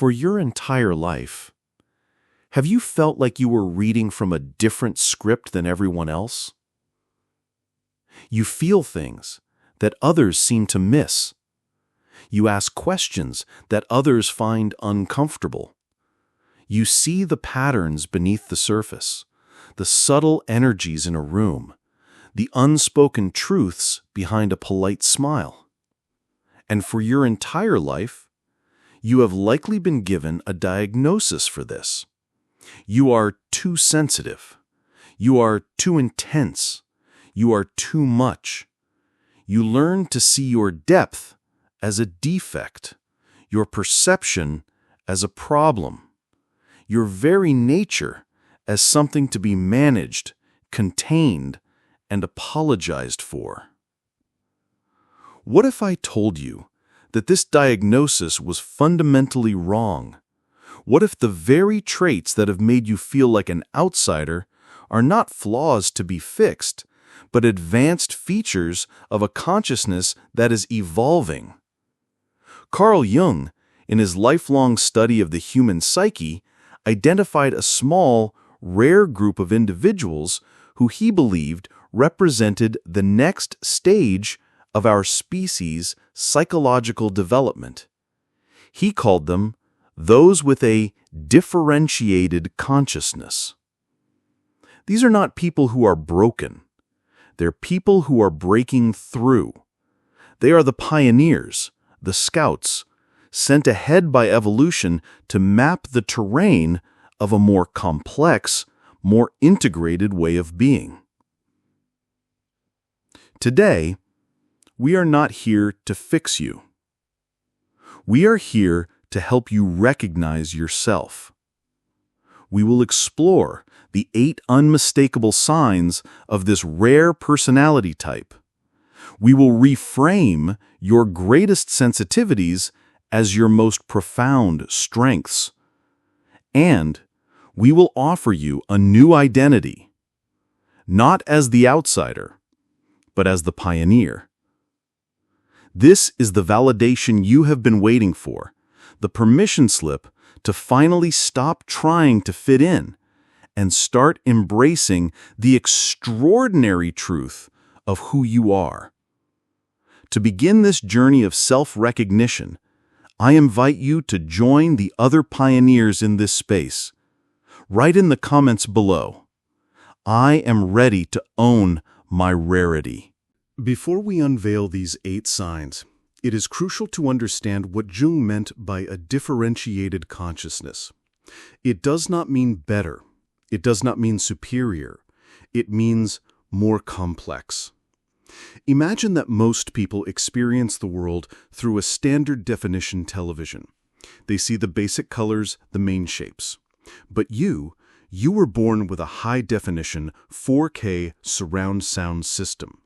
For your entire life, have you felt like you were reading from a different script than everyone else? You feel things that others seem to miss. You ask questions that others find uncomfortable. You see the patterns beneath the surface, the subtle energies in a room, the unspoken truths behind a polite smile. And for your entire life, you have likely been given a diagnosis for this. You are too sensitive. You are too intense. You are too much. You learn to see your depth as a defect, your perception as a problem, your very nature as something to be managed, contained, and apologized for. What if I told you that this diagnosis was fundamentally wrong? What if the very traits that have made you feel like an outsider are not flaws to be fixed, but advanced features of a consciousness that is evolving? Carl Jung, in his lifelong study of the human psyche, identified a small, rare group of individuals who he believed represented the next stage of our species' psychological development. He called them those with a differentiated consciousness. These are not people who are broken. They're people who are breaking through. They are the pioneers, the scouts, sent ahead by evolution to map the terrain of a more complex, more integrated way of being. Today, we are not here to fix you. We are here to help you recognize yourself. We will explore the 8 unmistakable signs of this rare personality type. We will reframe your greatest sensitivities as your most profound strengths. And we will offer you a new identity, not as the outsider, but as the pioneer. This is the validation you have been waiting for, the permission slip to finally stop trying to fit in and start embracing the extraordinary truth of who you are. To begin this journey of self-recognition, I invite you to join the other pioneers in this space. Write in the comments below, "I am ready to own my rarity." Before we unveil these 8 signs, it is crucial to understand what Jung meant by a differentiated consciousness. It does not mean better. It does not mean superior. It means more complex. Imagine that most people experience the world through a standard definition television. They see the basic colors, the main shapes. But you were born with a high-definition 4K surround sound system.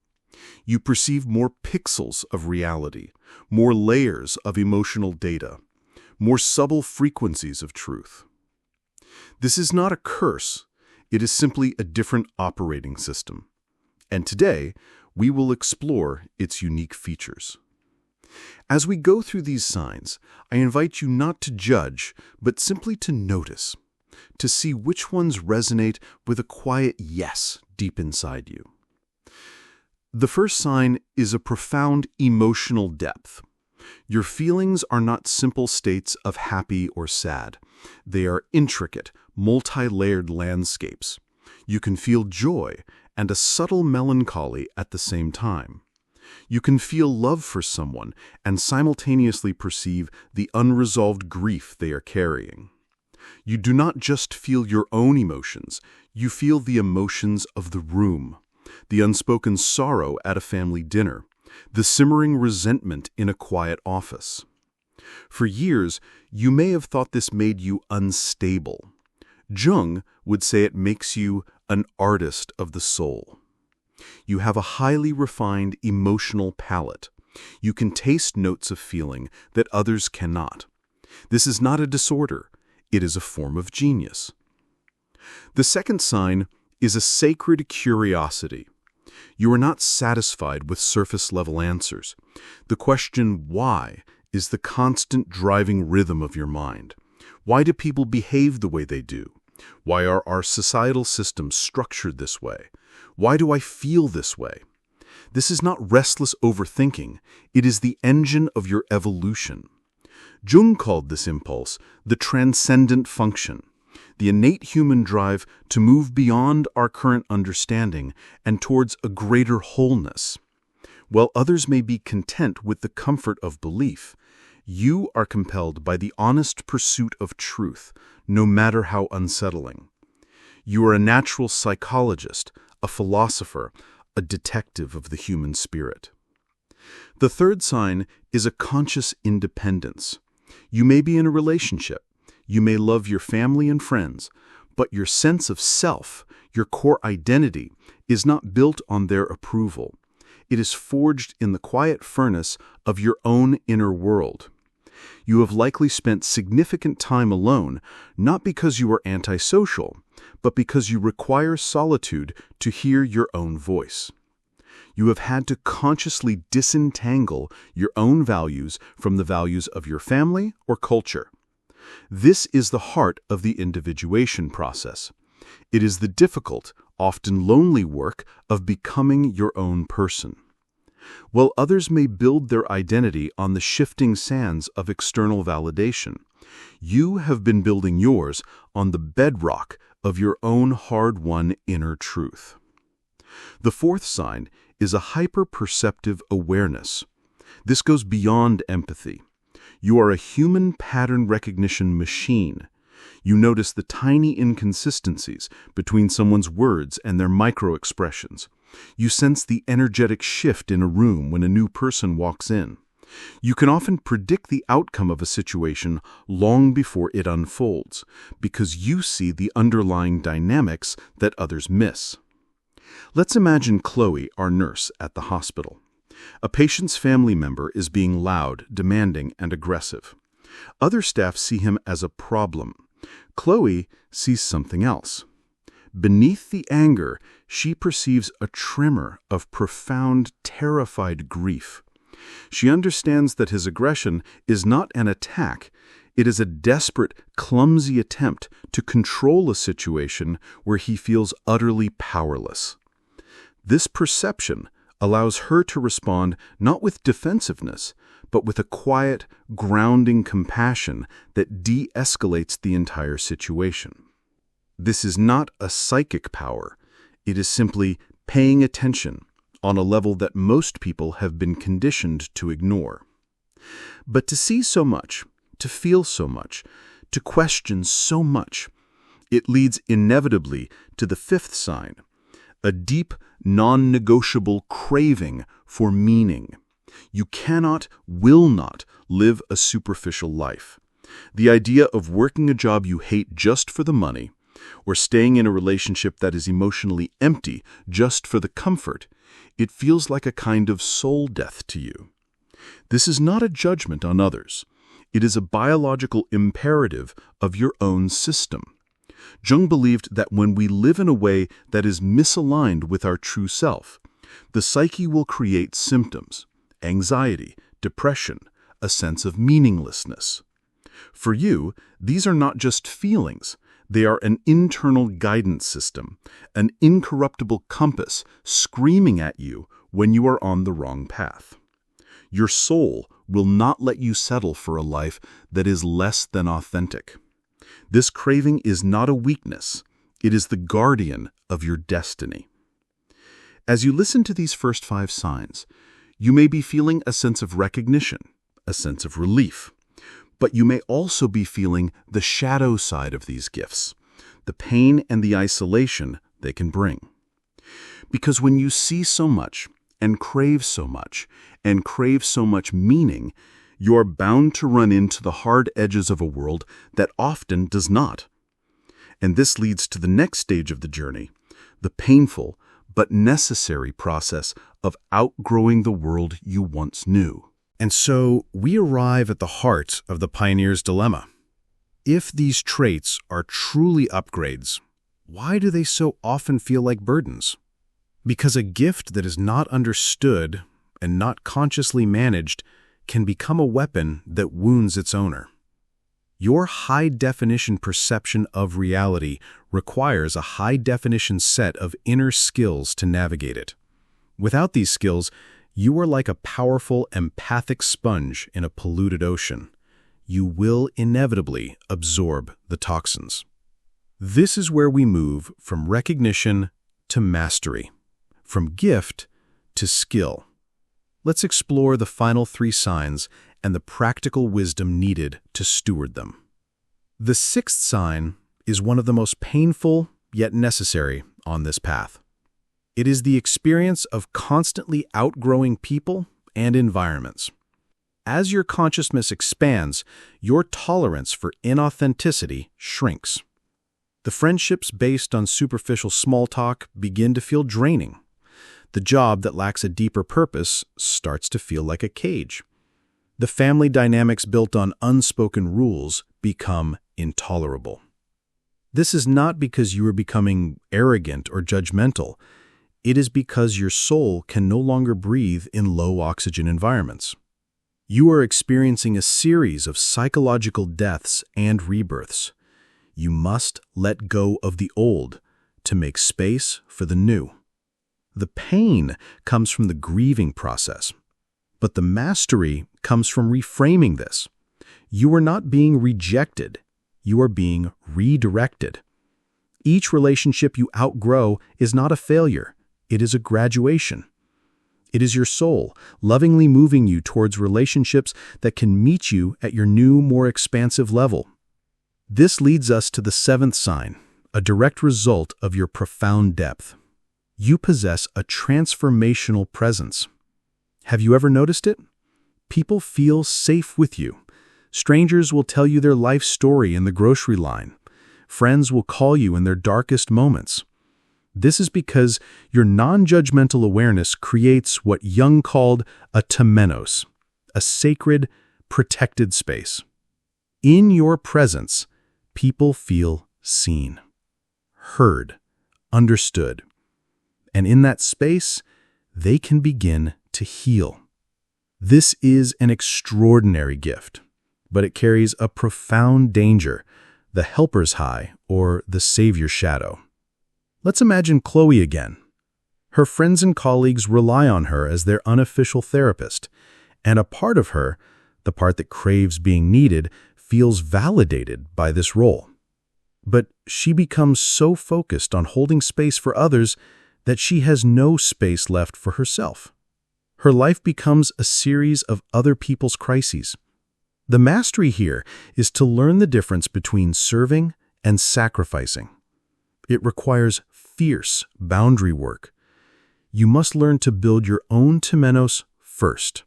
You perceive more pixels of reality, more layers of emotional data, more subtle frequencies of truth. This is not a curse. It is simply a different operating system. And today, we will explore its unique features. As we go through these signs, I invite you not to judge, but simply to notice, to see which ones resonate with a quiet yes deep inside you. The first sign is a profound emotional depth. Your feelings are not simple states of happy or sad. They are intricate, multi-layered landscapes. You can feel joy and a subtle melancholy at the same time. You can feel love for someone and simultaneously perceive the unresolved grief they are carrying. You do not just feel your own emotions, you feel the emotions of the room, the unspoken sorrow at a family dinner, the simmering resentment in a quiet office. For years, you may have thought this made you unstable. Jung would say it makes you an artist of the soul. You have a highly refined emotional palate. You can taste notes of feeling that others cannot. This is not a disorder. It is a form of genius. The second sign is a sacred curiosity. You are not satisfied with surface-level answers. The question why is the constant driving rhythm of your mind. Why do people behave the way they do? Why are our societal systems structured this way? Why do I feel this way? This is not restless overthinking. It is the engine of your evolution. Jung called this impulse the transcendent function, the innate human drive to move beyond our current understanding and towards a greater wholeness. While others may be content with the comfort of belief, you are compelled by the honest pursuit of truth, no matter how unsettling. You are a natural psychologist, a philosopher, a detective of the human spirit. The third sign is a conscious independence. You may be in a relationship, you may love your family and friends, but your sense of self, your core identity, is not built on their approval. It is forged in the quiet furnace of your own inner world. You have likely spent significant time alone, not because you are antisocial, but because you require solitude to hear your own voice. You have had to consciously disentangle your own values from the values of your family or culture. This is the heart of the individuation process. It is the difficult, often lonely work of becoming your own person. While others may build their identity on the shifting sands of external validation, you have been building yours on the bedrock of your own hard-won inner truth. The fourth sign is a hyper-perceptive awareness. This goes beyond empathy. You are a human pattern recognition machine. You notice the tiny inconsistencies between someone's words and their micro-expressions. You sense the energetic shift in a room when a new person walks in. You can often predict the outcome of a situation long before it unfolds, because you see the underlying dynamics that others miss. Let's imagine Chloe, our nurse, at the hospital. A patient's family member is being loud, demanding, and aggressive. Other staff see him as a problem. Chloe sees something else. Beneath the anger, she perceives a tremor of profound, terrified grief. She understands that his aggression is not an attack. It is a desperate, clumsy attempt to control a situation where he feels utterly powerless. This perception allows her to respond not with defensiveness, but with a quiet, grounding compassion that de-escalates the entire situation. This is not a psychic power. It is simply paying attention on a level that most people have been conditioned to ignore. But to see so much, to feel so much, to question so much, it leads inevitably to the fifth sign, a deep, non-negotiable craving for meaning. You cannot, will not, live a superficial life. The idea of working a job you hate just for the money, or staying in a relationship that is emotionally empty just for the comfort, it feels like a kind of soul death to you. This is not a judgment on others. It is a biological imperative of your own system. Jung believed that when we live in a way that is misaligned with our true self, the psyche will create symptoms, anxiety, depression, a sense of meaninglessness. For you, these are not just feelings. They are an internal guidance system, an incorruptible compass screaming at you when you are on the wrong path. Your soul will not let you settle for a life that is less than authentic. This craving is not a weakness. It is the guardian of your destiny. As you listen to these first 5 signs, you may be feeling a sense of recognition, a sense of relief. But you may also be feeling the shadow side of these gifts, the pain and the isolation they can bring. Because when you see so much, and crave so much, and crave so much meaning, you are bound to run into the hard edges of a world that often does not. And this leads to the next stage of the journey, the painful but necessary process of outgrowing the world you once knew. And so we arrive at the heart of the pioneer's dilemma. If these traits are truly upgrades, why do they so often feel like burdens? Because a gift that is not understood and not consciously managed can become a weapon that wounds its owner. Your high-definition perception of reality requires a high-definition set of inner skills to navigate it. Without these skills, you are like a powerful empathic sponge in a polluted ocean. You will inevitably absorb the toxins. This is where we move from recognition to mastery, from gift to skill. Let's explore the final 3 signs and the practical wisdom needed to steward them. The 6th sign is one of the most painful yet necessary on this path. It is the experience of constantly outgrowing people and environments. As your consciousness expands, your tolerance for inauthenticity shrinks. The friendships based on superficial small talk begin to feel draining. The job that lacks a deeper purpose starts to feel like a cage. The family dynamics built on unspoken rules become intolerable. This is not because you are becoming arrogant or judgmental. It is because your soul can no longer breathe in low-oxygen environments. You are experiencing a series of psychological deaths and rebirths. You must let go of the old to make space for the new. The pain comes from the grieving process, but the mastery comes from reframing this. You are not being rejected. You are being redirected. Each relationship you outgrow is not a failure. It is a graduation. It is your soul lovingly moving you towards relationships that can meet you at your new, more expansive level. This leads us to the 7th sign, a direct result of your profound depth. You possess a transformational presence. Have you ever noticed it? People feel safe with you. Strangers will tell you their life story in the grocery line. Friends will call you in their darkest moments. This is because your non-judgmental awareness creates what Jung called a temenos, a sacred, protected space. In your presence, people feel seen, heard, understood. And in that space, they can begin to heal. This is an extraordinary gift, but it carries a profound danger, the helper's high or the savior's shadow. Let's imagine Chloe again. Her friends and colleagues rely on her as their unofficial therapist, and a part of her, the part that craves being needed, feels validated by this role. But she becomes so focused on holding space for others that she has no space left for herself. Her life becomes a series of other people's crises. The mastery here is to learn the difference between serving and sacrificing. It requires fierce boundary work. You must learn to build your own temenos first,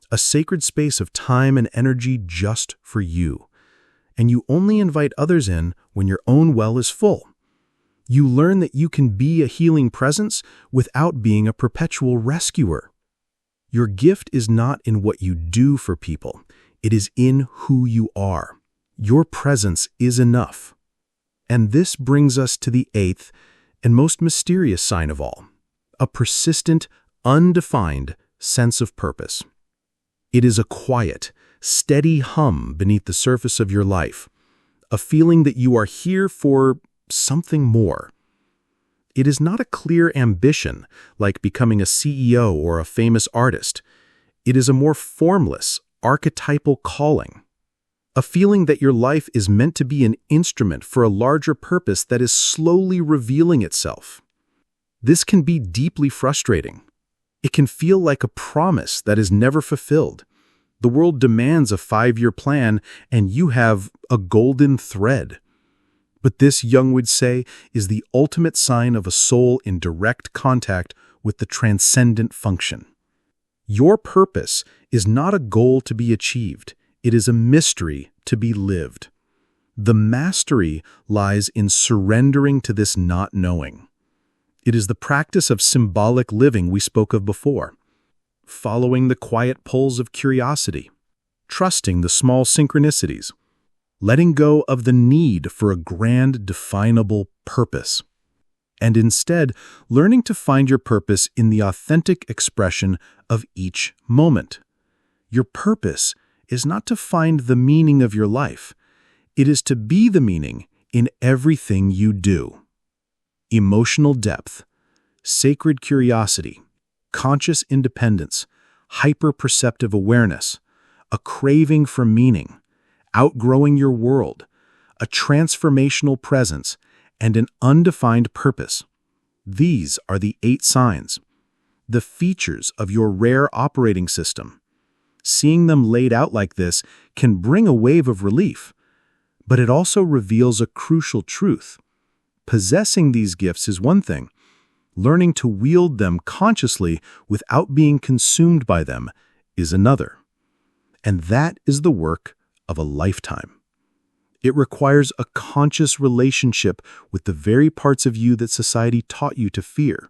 a sacred space of time and energy just for you. And you only invite others in when your own well is full. You learn that you can be a healing presence without being a perpetual rescuer. Your gift is not in what you do for people. It is in who you are. Your presence is enough. And this brings us to the 8th and most mysterious sign of all, a persistent, undefined sense of purpose. It is a quiet, steady hum beneath the surface of your life, a feeling that you are here for something more. It is not a clear ambition, like becoming a CEO or a famous artist. It is a more formless, archetypal calling. A feeling that your life is meant to be an instrument for a larger purpose that is slowly revealing itself. This can be deeply frustrating. It can feel like a promise that is never fulfilled. The world demands a 5-year plan, and you have a golden thread. But this, Jung would say, is the ultimate sign of a soul in direct contact with the transcendent function. Your purpose is not a goal to be achieved. It is a mystery to be lived. The mastery lies in surrendering to this not knowing. It is the practice of symbolic living we spoke of before, following the quiet pulls of curiosity, trusting the small synchronicities, letting go of the need for a grand, definable purpose, and instead learning to find your purpose in the authentic expression of each moment. Your purpose is not to find the meaning of your life. It is to be the meaning in everything you do. Emotional depth, sacred curiosity, conscious independence, hyper-perceptive awareness, a craving for meaning, outgrowing your world, a transformational presence, and an undefined purpose. These are the 8 signs, the features of your rare operating system. Seeing them laid out like this can bring a wave of relief, but it also reveals a crucial truth. Possessing these gifts is one thing. Learning to wield them consciously without being consumed by them is another. And that is the work of a lifetime. It requires a conscious relationship with the very parts of you that society taught you to fear.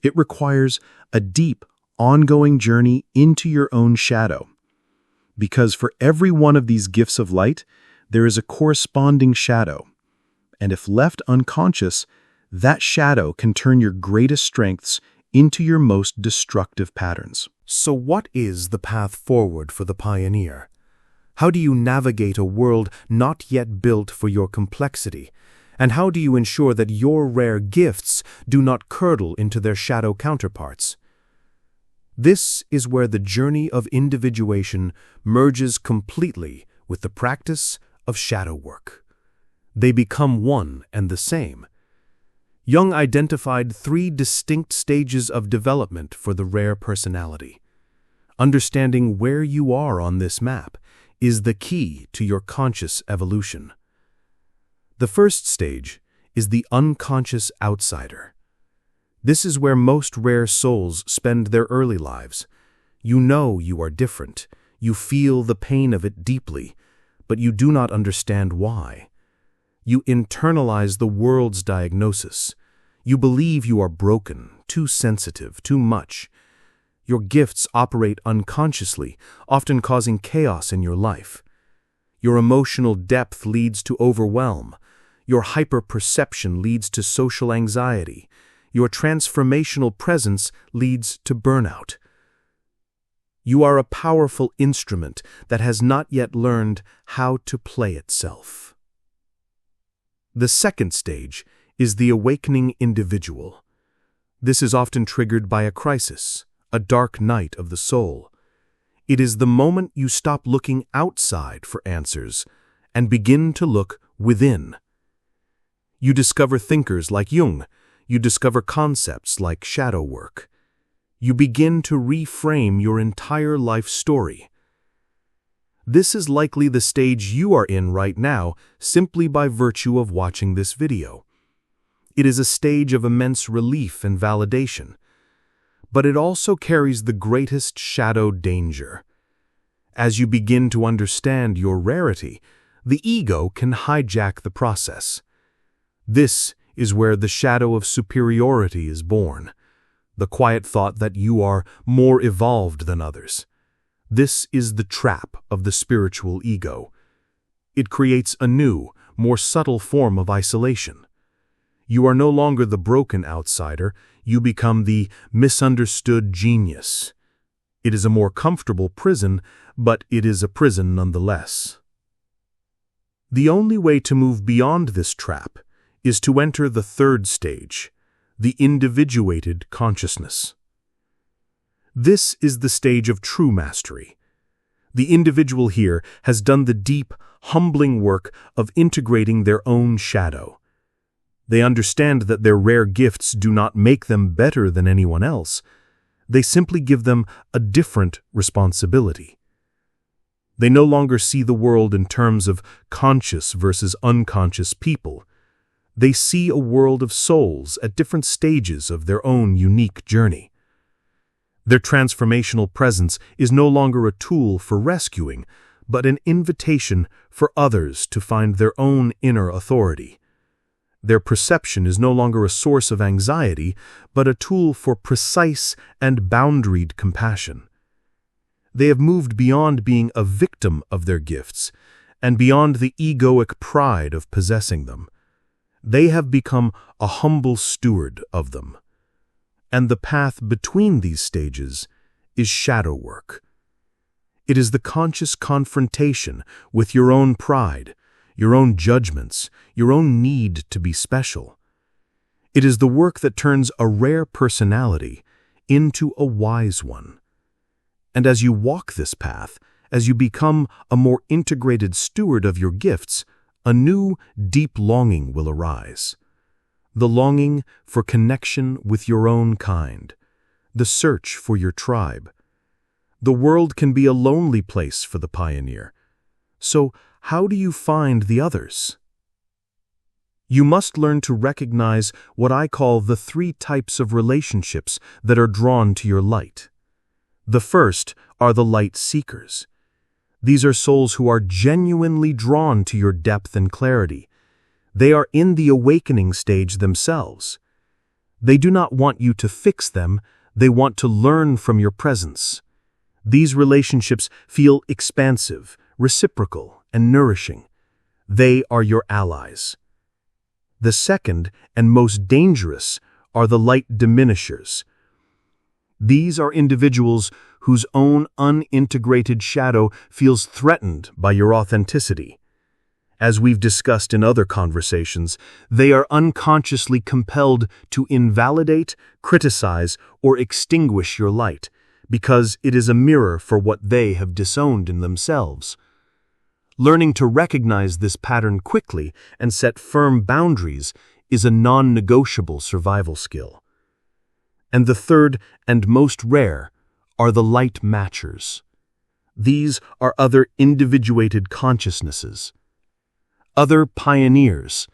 It requires a deep, ongoing journey into your own shadow. Because for every one of these gifts of light, there is a corresponding shadow. And if left unconscious, that shadow can turn your greatest strengths into your most destructive patterns. So what is the path forward for the pioneer? How do you navigate a world not yet built for your complexity? And how do you ensure that your rare gifts do not curdle into their shadow counterparts? This is where the journey of individuation merges completely with the practice of shadow work. They become one and the same. Jung identified 3 distinct stages of development for the rare personality. Understanding where you are on this map is the key to your conscious evolution. The first stage is the unconscious outsider. This is where most rare souls spend their early lives. You know you are different. You feel the pain of it deeply, but you do not understand why. You internalize the world's diagnosis. You believe you are broken, too sensitive, too much. Your gifts operate unconsciously, often causing chaos in your life. Your emotional depth leads to overwhelm. Your hyperperception leads to social anxiety. Your transformational presence leads to burnout. You are a powerful instrument that has not yet learned how to play itself. The second stage is the awakening individual. This is often triggered by a crisis, a dark night of the soul. It is the moment you stop looking outside for answers and begin to look within. You discover thinkers like Jung. You discover concepts like shadow work. You begin to reframe your entire life story. This is likely the stage you are in right now simply by virtue of watching this video. It is a stage of immense relief and validation, but it also carries the greatest shadow danger. As you begin to understand your rarity, the ego can hijack the process. This is where the shadow of superiority is born, the quiet thought that you are more evolved than others. This is the trap of the spiritual ego. It creates a new, more subtle form of isolation. You are no longer the broken outsider, you become the misunderstood genius. It is a more comfortable prison, but it is a prison nonetheless. The only way to move beyond this trap is to enter the third stage, the individuated consciousness. This is the stage of true mastery. The individual here has done the deep, humbling work of integrating their own shadow. They understand that their rare gifts do not make them better than anyone else. They simply give them a different responsibility. They no longer see the world in terms of conscious versus unconscious people. They see a world of souls at different stages of their own unique journey. Their transformational presence is no longer a tool for rescuing, but an invitation for others to find their own inner authority. Their perception is no longer a source of anxiety, but a tool for precise and boundaried compassion. They have moved beyond being a victim of their gifts and beyond the egoic pride of possessing them. They have become a humble steward of them. And the path between these stages is shadow work. It is the conscious confrontation with your own pride, your own judgments, your own need to be special. It is the work that turns a rare personality into a wise one. And as you walk this path, as you become a more integrated steward of your gifts, a new, deep longing will arise. The longing for connection with your own kind, the search for your tribe. The world can be a lonely place for the pioneer. So, how do you find the others? You must learn to recognize what I call the 3 types of relationships that are drawn to your light. The first are the light seekers. These are souls who are genuinely drawn to your depth and clarity. They are in the awakening stage themselves. They do not want you to fix them, they want to learn from your presence. These relationships feel expansive, reciprocal, and nourishing. They are your allies. The second and most dangerous are the light diminishers. These are individuals whose own unintegrated shadow feels threatened by your authenticity. As we've discussed in other conversations, they are unconsciously compelled to invalidate, criticize, or extinguish your light, because it is a mirror for what they have disowned in themselves. Learning to recognize this pattern quickly and set firm boundaries is a non-negotiable survival skill. And the third and most rare are the light matchers. These are other individuated consciousnesses, other pioneers.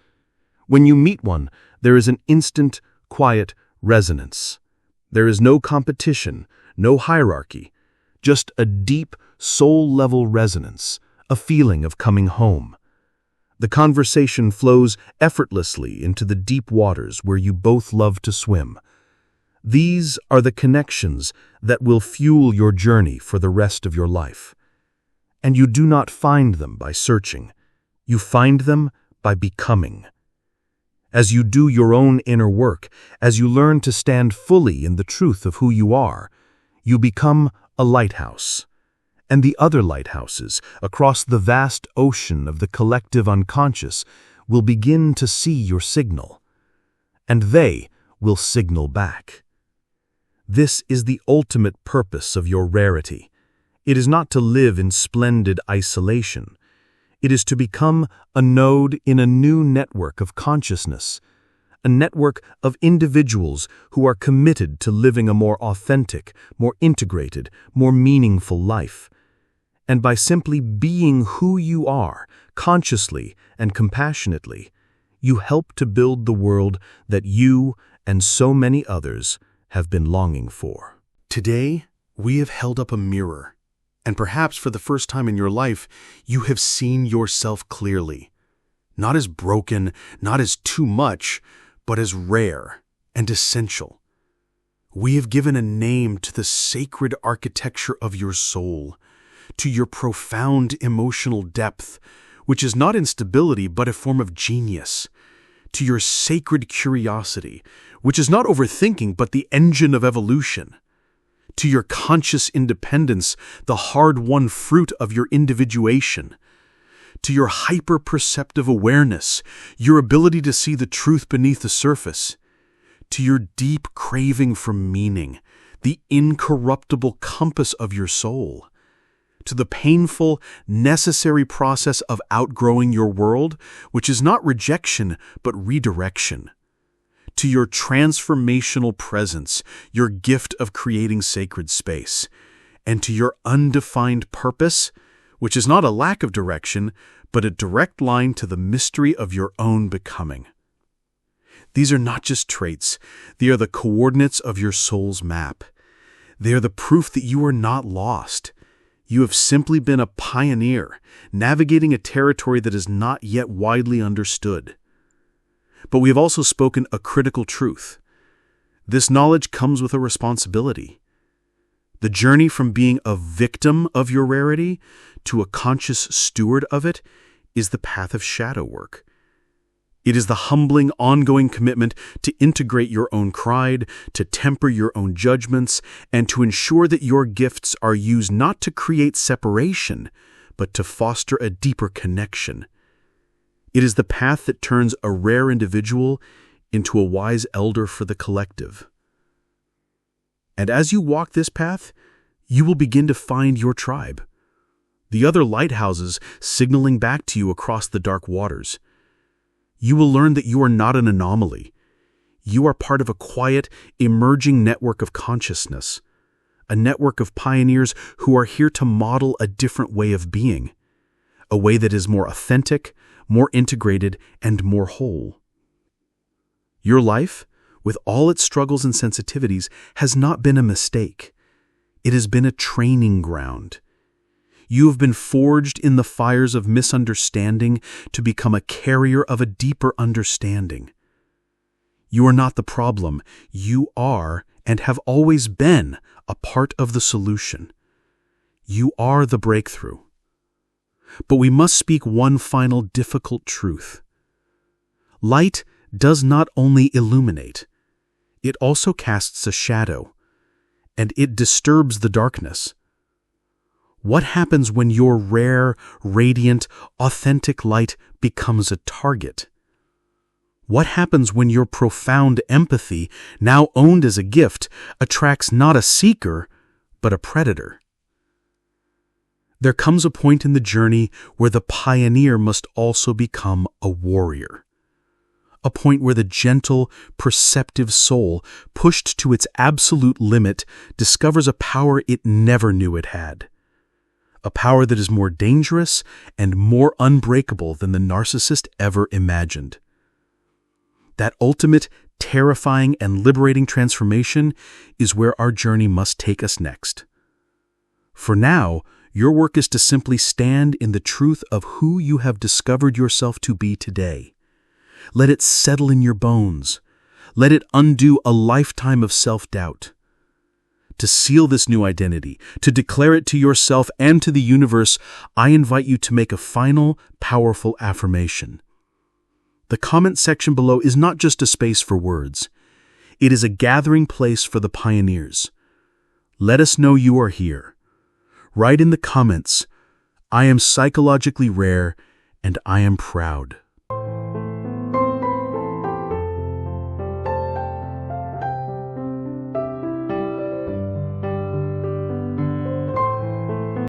When you meet one, there is an instant, quiet resonance. There is no competition, no hierarchy, just a deep, soul-level resonance, a feeling of coming home. The conversation flows effortlessly into the deep waters where you both love to swim. These are the connections that will fuel your journey for the rest of your life. And you do not find them by searching. You find them by becoming. As you do your own inner work, as you learn to stand fully in the truth of who you are, you become a lighthouse. And the other lighthouses across the vast ocean of the collective unconscious will begin to see your signal. And they will signal back. This is the ultimate purpose of your rarity. It is not to live in splendid isolation. It is to become a node in a new network of consciousness, a network of individuals who are committed to living a more authentic, more integrated, more meaningful life. And by simply being who you are, consciously and compassionately, you help to build the world that you and so many others have been longing for. Today, we have held up a mirror, and perhaps for the first time in your life, you have seen yourself clearly. Not as broken, not as too much, but as rare and essential. We have given a name to the sacred architecture of your soul, to your profound emotional depth, which is not instability but a form of genius, to your sacred curiosity, which is not overthinking but the engine of evolution, to your conscious independence, the hard-won fruit of your individuation, to your hyper-perceptive awareness, your ability to see the truth beneath the surface, to your deep craving for meaning, the incorruptible compass of your soul, to the painful, necessary process of outgrowing your world, which is not rejection, but redirection, to your transformational presence, your gift of creating sacred space, and to your undefined purpose, which is not a lack of direction, but a direct line to the mystery of your own becoming. These are not just traits, they are the coordinates of your soul's map. They are the proof that you are not lost. You have simply been a pioneer, navigating a territory that is not yet widely understood. But we have also spoken a critical truth. This knowledge comes with a responsibility. The journey from being a victim of your rarity to a conscious steward of it is the path of shadow work. It is the humbling, ongoing commitment to integrate your own pride, to temper your own judgments, and to ensure that your gifts are used not to create separation, but to foster a deeper connection. It is the path that turns a rare individual into a wise elder for the collective. And as you walk this path, you will begin to find your tribe, the other lighthouses signaling back to you across the dark waters. You will learn that you are not an anomaly. You are part of a quiet, emerging network of consciousness, a network of pioneers who are here to model a different way of being, a way that is more authentic, more integrated, and more whole. Your life, with all its struggles and sensitivities, has not been a mistake. It has been a training ground. You have been forged in the fires of misunderstanding to become a carrier of a deeper understanding. You are not the problem. You are, and have always been, a part of the solution. You are the breakthrough. But we must speak one final difficult truth. Light does not only illuminate, it also casts a shadow, and it disturbs the darkness. What happens when your rare, radiant, authentic light becomes a target? What happens when your profound empathy, now owned as a gift, attracts not a seeker, but a predator? There comes a point in the journey where the pioneer must also become a warrior. A point where the gentle, perceptive soul, pushed to its absolute limit, discovers a power it never knew it had. A power that is more dangerous and more unbreakable than the narcissist ever imagined. That ultimate, terrifying, and liberating transformation is where our journey must take us next. For now, your work is to simply stand in the truth of who you have discovered yourself to be today. Let it settle in your bones. Let it undo a lifetime of self-doubt. To seal this new identity, to declare it to yourself and to the universe, I invite you to make a final, powerful affirmation. The comment section below is not just a space for words. It is a gathering place for the pioneers. Let us know you are here. Write in the comments, "I am psychologically rare and I am proud."